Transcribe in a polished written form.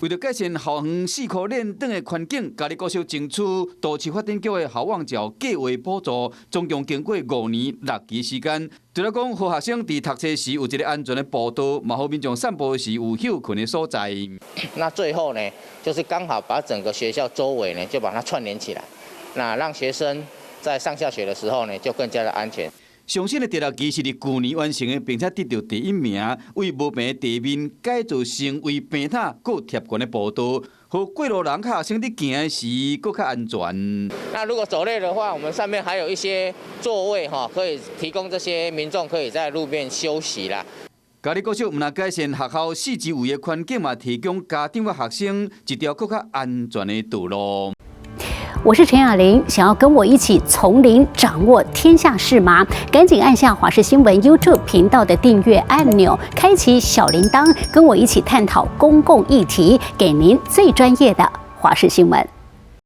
为了改善校园4区练等的环境，嘉义高小争取都市发展局的校网照计划补助，总共经过5年6期时间。除了讲，好学生伫读册时有一个安全的步道，嘛好民众散步时有休困的所在。那最后呢，就是刚好把整个学校周围呢，就把它串联起来，那让学生在上下学的时候呢，就更加的安全。上新的第6期是伫去年完成的，并且得到第1名，为无病的地面改造成为平坦、佫贴悬的步道，和过路人学生伫行的时佫较安全。那如果走累的话，我们上面还有一些座位可以提供这些民众可以在路边休息啦。嘉义高小毋但改善学校4周围的环境，嘛提供家长和学生一条佫较安全的道路。我是陈雅玲，想要跟我一起从零掌握天下事吗？赶紧按下华视新闻 YouTube 频道的订阅按钮，开启小铃铛，跟我一起探讨公共议题，给您最专业的华视新闻。